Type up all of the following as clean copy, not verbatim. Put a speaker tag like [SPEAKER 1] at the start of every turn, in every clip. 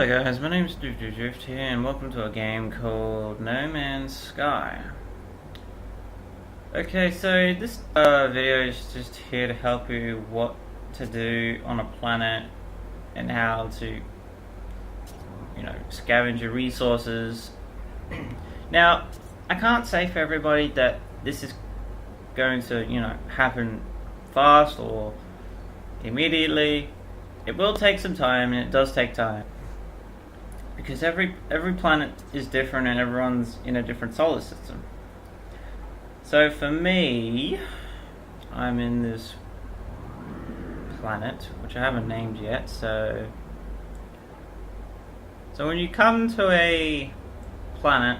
[SPEAKER 1] Hello guys, my name is Drift here and welcome to a game called No Man's Sky. Okay, so this video is just here to help you what to do on a planet and how to, scavenge your resources. Now, I can't say for everybody that this is going to, happen fast or immediately. It will take some time, and it does take time. Because every planet is different and everyone's in a different solar system. So for me, I'm in this planet, which I haven't named yet, so when you come to a planet,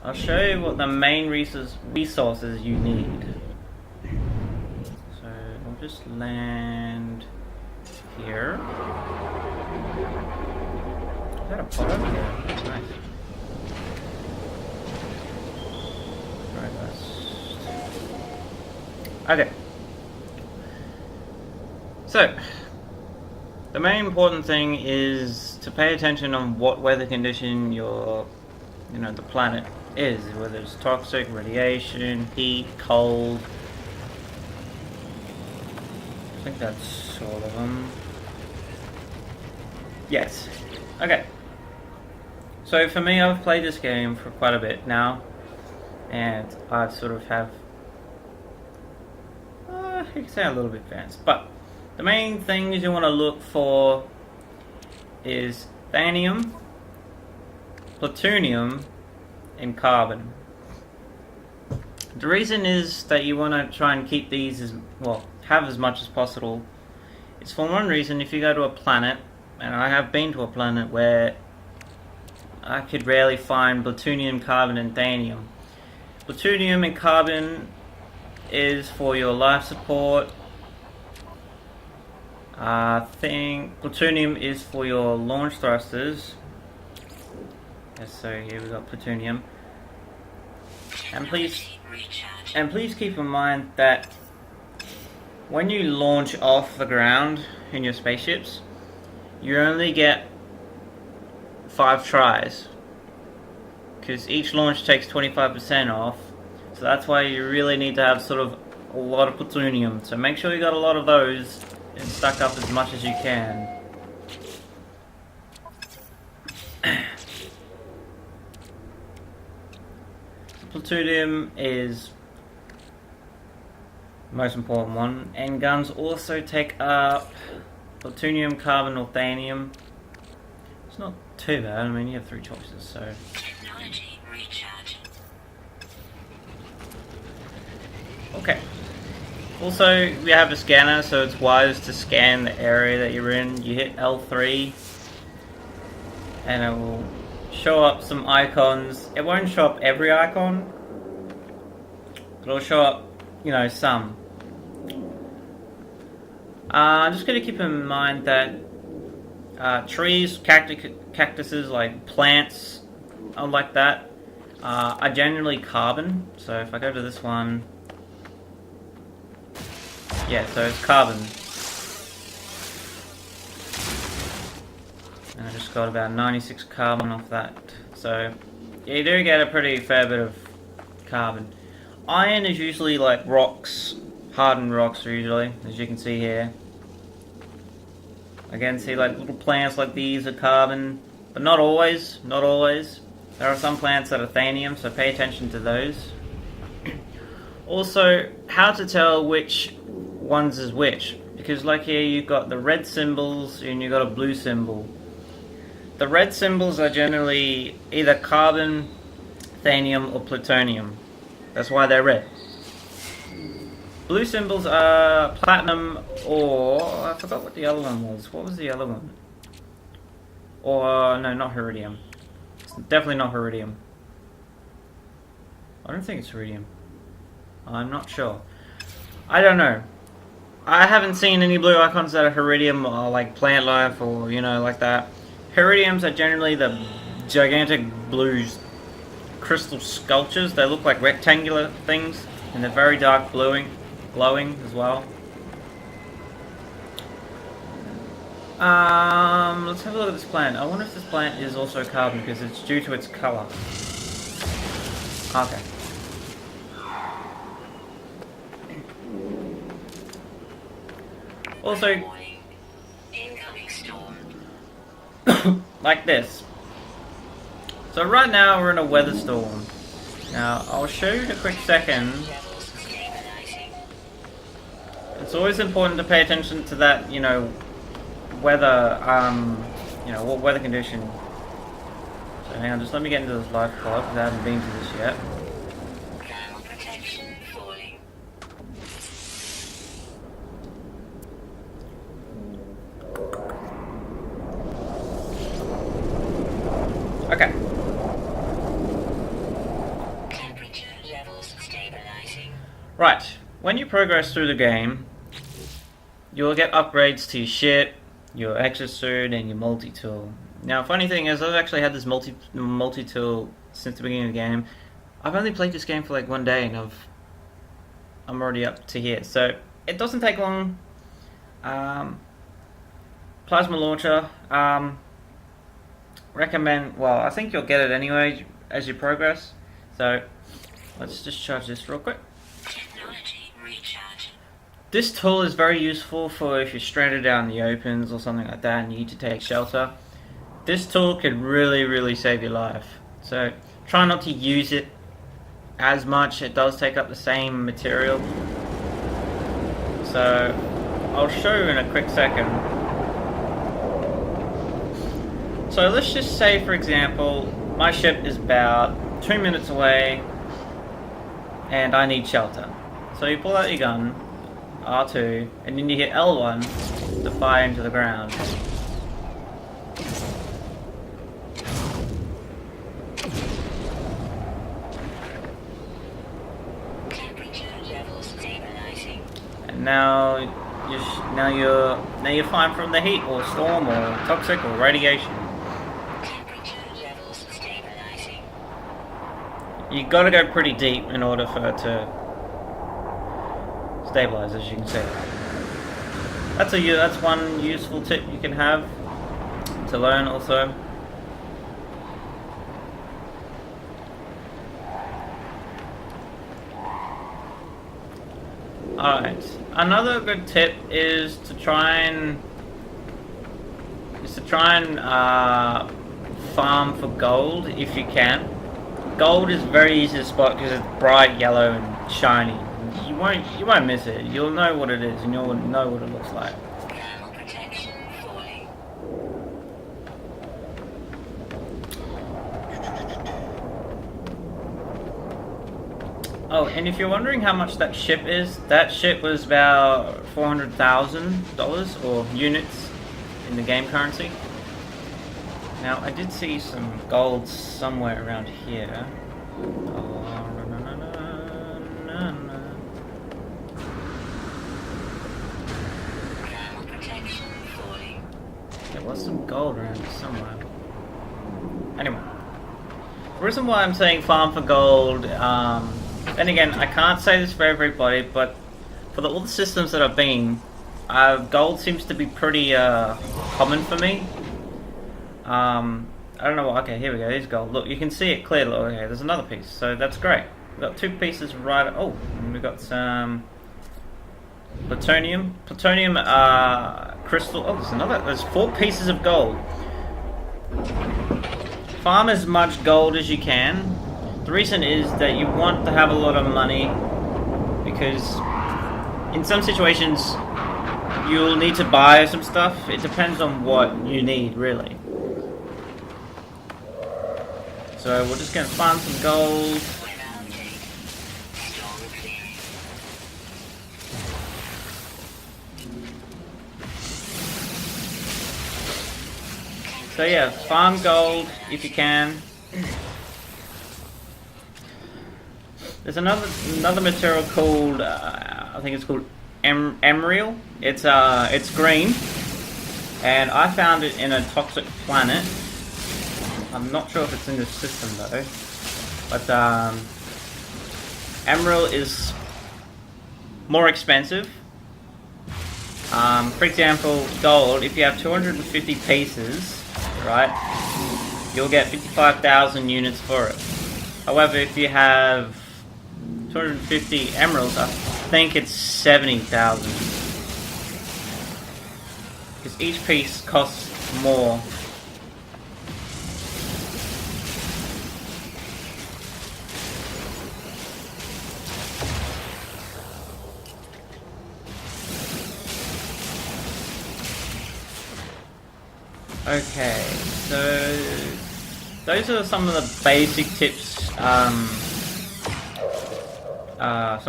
[SPEAKER 1] I'll show you what the main resources you need. So I'll just land here. Is that a pot over here? Nice. Okay. So, the main important thing is to pay attention on what weather condition your, the planet is. Whether it's toxic, radiation, heat, cold. I think that's all of them. Yes. Okay. So for me, I've played this game for quite a bit now, and I sort of have, you can say a little bit advanced, but the main things you want to look for is thanium, plutonium, and carbon. The reason is that you want to try and keep these have as much as possible. It's for one reason: if you go to a planet, and I have been to a planet where I could rarely find plutonium, carbon, and thanium. Plutonium and carbon is for your life support. I think plutonium is for your launch thrusters. Yes, so here we got plutonium. And please keep in mind that when you launch off the ground in your spaceships, you only get 5 tries, because each launch takes 25% off, so that's why you really need to have sort of a lot of plutonium. So make sure you got a lot of those and stack up as much as you can. Plutonium is the most important one, and guns also take up plutonium, carbon, or thanium. It's not too bad. I mean, you have 3 choices, so. Technology recharge. Okay. Also, we have a scanner, so it's wise to scan the area that you're in. You hit L3, and it will show up some icons. It won't show up every icon. It'll show up, some. I'm just going to keep in mind that trees, cactuses, like plants, like that, are generally carbon. So if I go to this one, yeah, so it's carbon. And I just got about 96 carbon off that. So yeah, you do get a pretty fair bit of carbon. Iron is usually like rocks, hardened rocks usually, as you can see here. Again, see, like little plants like these are carbon, but not always, not always. There are some plants that are thanium, so pay attention to those. Also, how to tell which ones is which, because like here you've got the red symbols and you've got a blue symbol. The red symbols are generally either carbon, thanium, or plutonium. That's why they're red. Blue symbols are platinum, or I forgot what the other one was. What was the other one? Or no, not iridium. It's definitely not iridium. I don't think it's iridium. I'm not sure. I don't know. I haven't seen any blue icons that are iridium or like plant life or like that. Iridiums are generally the gigantic blue crystal sculptures. They look like rectangular things, and they're very dark glowing as well. Let's have a look at this plant. I wonder if this plant is also carbon because it's due to its color. Okay. Also, like this. So right now we're in a weather storm. Now I'll show you in a quick second. It's always important to pay attention to that, weather, what weather condition. So hang on, just let me get into this live pod because I haven't been to this yet. Okay. Temperature levels stabilizing. Right. When you progress through the game, you'll get upgrades to your ship, your exosuit, and your multi-tool. Now, funny thing is, I've actually had this multi-tool since the beginning of the game. I've only played this game for like 1 day, and I'm already up to here. So it doesn't take long. Plasma launcher. Recommend. Well, I think you'll get it anyway as you progress. So let's just charge this real quick. This tool is very useful for if you're stranded out in the opens or something like that and you need to take shelter. This tool could really, really save your life. So try not to use it as much. It does take up the same material. So I'll show you in a quick second. So let's just say, for example, my ship is about 2 minutes away and I need shelter. So you pull out your gun, R2, and then you hit L1 to fire into the ground. And now you're fine from the heat or storm or toxic or radiation. You got to go pretty deep in order for it to stabilize, as you can see. That's one useful tip you can have to learn also. Alright, another good tip is to try and farm for gold if you can. Gold is very easy to spot because it's bright yellow and shiny. You won't miss it. You'll know what it is and you'll know what it looks like. Oh, and if you're wondering how much that ship is, that ship was about $400,000 or units in the game currency. Now, I did see some gold somewhere around here. There was some gold around here somewhere. Anyway, the reason why I'm saying farm for gold, and again, I can't say this for everybody, but for all the systems that I've been, gold seems to be pretty common for me. I don't know what. Okay, here we go. Here's gold. Look, you can see it clearly. Okay, there's another piece. So that's great. We've got 2 pieces right. Oh, and we've got some plutonium. Plutonium crystal. Oh, there's another. There's 4 pieces of gold. Farm as much gold as you can. The reason is that you want to have a lot of money because in some situations you'll need to buy some stuff. It depends on what you need, really. So we're just going to farm some gold. So yeah, farm gold if you can. There's another material called I think it's called emerald. It's green, and I found it in a toxic planet. I'm not sure if it's in this system though, but emerald is more expensive, For example, gold, if you have 250 pieces, right, you'll get 55,000 units for it. However, if you have 250 emeralds, I think it's 70,000. Because each piece costs more. Okay, so those are some of the basic tips, some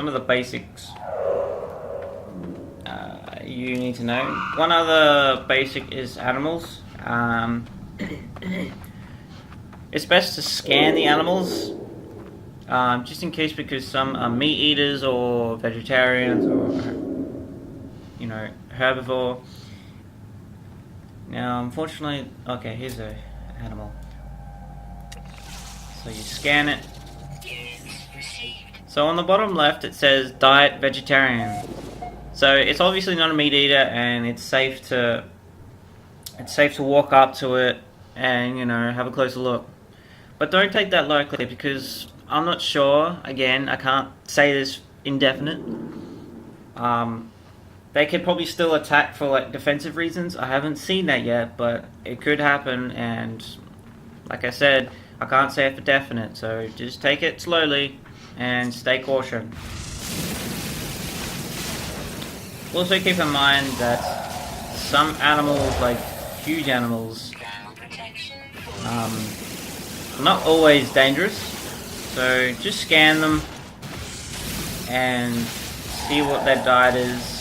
[SPEAKER 1] of the basics you need to know. One other basic is animals. It's best to scan the animals, just in case, because some are meat eaters or vegetarians or, you know, herbivore. Now, unfortunately, okay, here's an animal. So you scan it. So on the bottom left it says diet vegetarian. So it's obviously not a meat eater, and it's safe to walk up to it and, you know, have a closer look. But don't take that locally, because I'm not sure. Again, I can't say this indefinite. They could probably still attack for like defensive reasons. I haven't seen that yet, but it could happen, and like I said, I can't say it for definite, so just take it slowly and stay cautious. Also keep in mind that some animals, like huge animals, are not always dangerous, so just scan them and see what their diet is.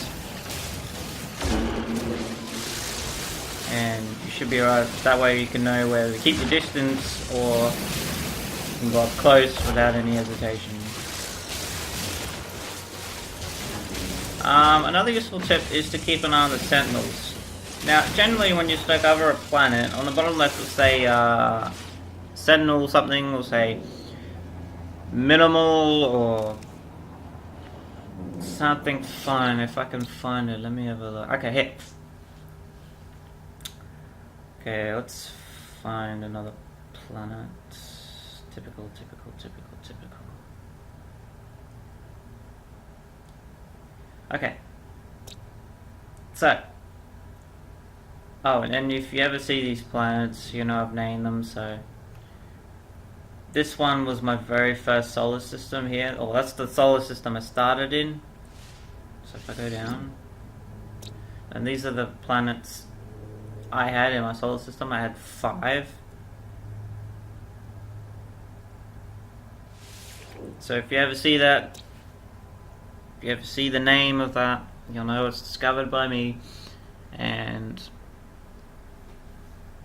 [SPEAKER 1] And you should be alright. That way you can know whether to keep your distance or you can go up close without any hesitation. Another useful tip is to keep an eye on the sentinels. Now, generally when you discover a planet, on the bottom left will say sentinel something, will say minimal or something fun. If I can find it, let me have a look. Okay, here. Okay, let's find another planet. Typical. Okay. So. Oh, and if you ever see these planets, you know I've named them, so. This one was my very first solar system here. Oh, that's the solar system I started in. So if I go down. And these are the planets I had in my solar system. I had 5. So if you ever see that, if you ever see the name of that, you'll know it's discovered by me. And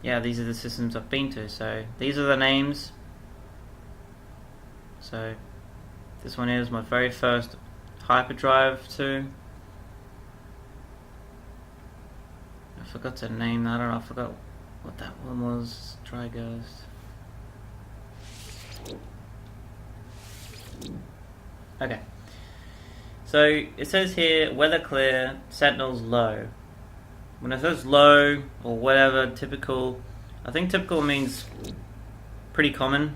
[SPEAKER 1] yeah, these are the systems I've been to. So these are the names. So this one is my very first hyperdrive too. I forgot to name that, or I forgot what that one was. Dry Ghost. Okay. So it says here, weather clear, sentinels low. When it says low or whatever, typical, I think typical means pretty common,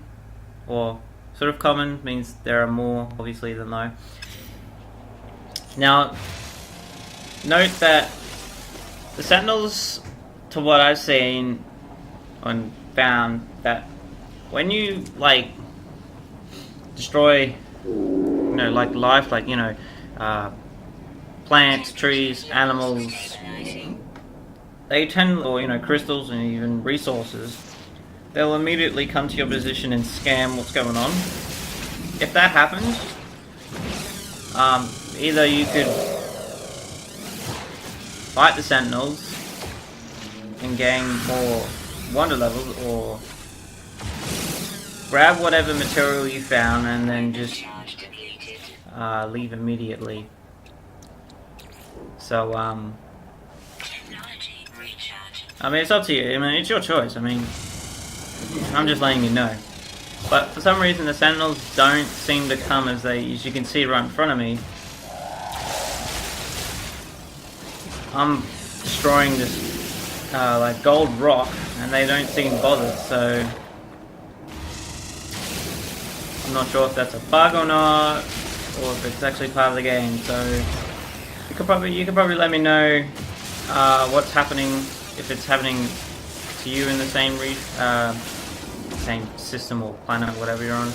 [SPEAKER 1] or sort of common means there are more obviously than low. Now, note that the sentinels, to what I've seen and found, that when you like destroy, you know, like life, like, you know, plants, trees, animals, they tend, or, you know, crystals and even resources, they'll immediately come to your position and scan what's going on. If that happens, either you could fight the sentinels and gain more wonder levels, or grab whatever material you found and then just leave immediately. So, I mean, it's up to you. I mean, it's your choice. I mean, I'm just letting you know. But for some reason, the sentinels don't seem to come as you can see right in front of me. I'm destroying this like gold rock, and they don't seem bothered. So I'm not sure if that's a bug or not, or if it's actually part of the game. So you could probably let me know what's happening, if it's happening to you in the same same system or planet, whatever you're on,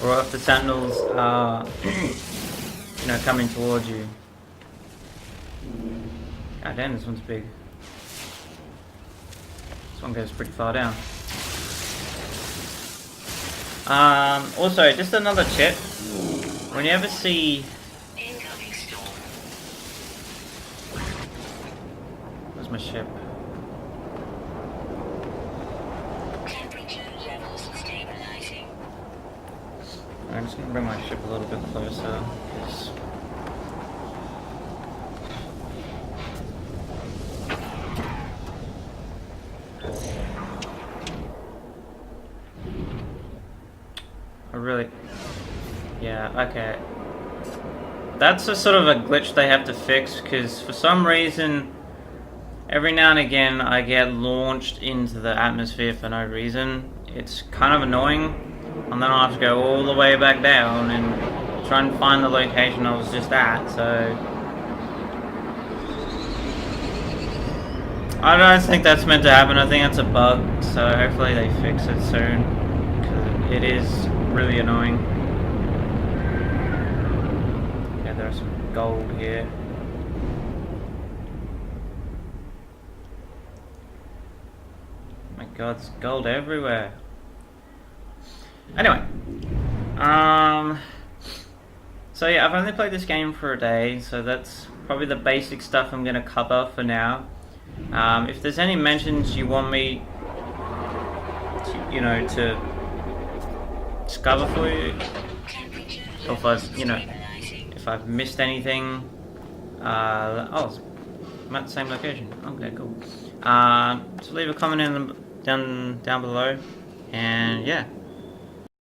[SPEAKER 1] or if the sentinels are coming towards you. God damn, this one's big. This one goes pretty far down. Also, just another tip. When you ever see... Where's my ship?
[SPEAKER 2] Temperature levels stabilizing.
[SPEAKER 1] I'm just gonna bring my ship a little bit closer, because... Yeah, okay. That's a sort of a glitch they have to fix, because for some reason, every now and again I get launched into the atmosphere for no reason. It's kind of annoying, and then I'll have to go all the way back down and try and find the location I was just at, so... I don't think that's meant to happen. I think that's a bug, so hopefully they fix it soon, because it is really annoying. Yeah, there's some gold here. Oh my god, there's gold everywhere. Anyway, so yeah, I've only played this game for a day, so that's probably the basic stuff I'm gonna cover for now. If there's any mentions you want me to discover for you, or if I've missed anything, oh, I'm at the same location. Okay, cool. So leave a comment down below, and yeah.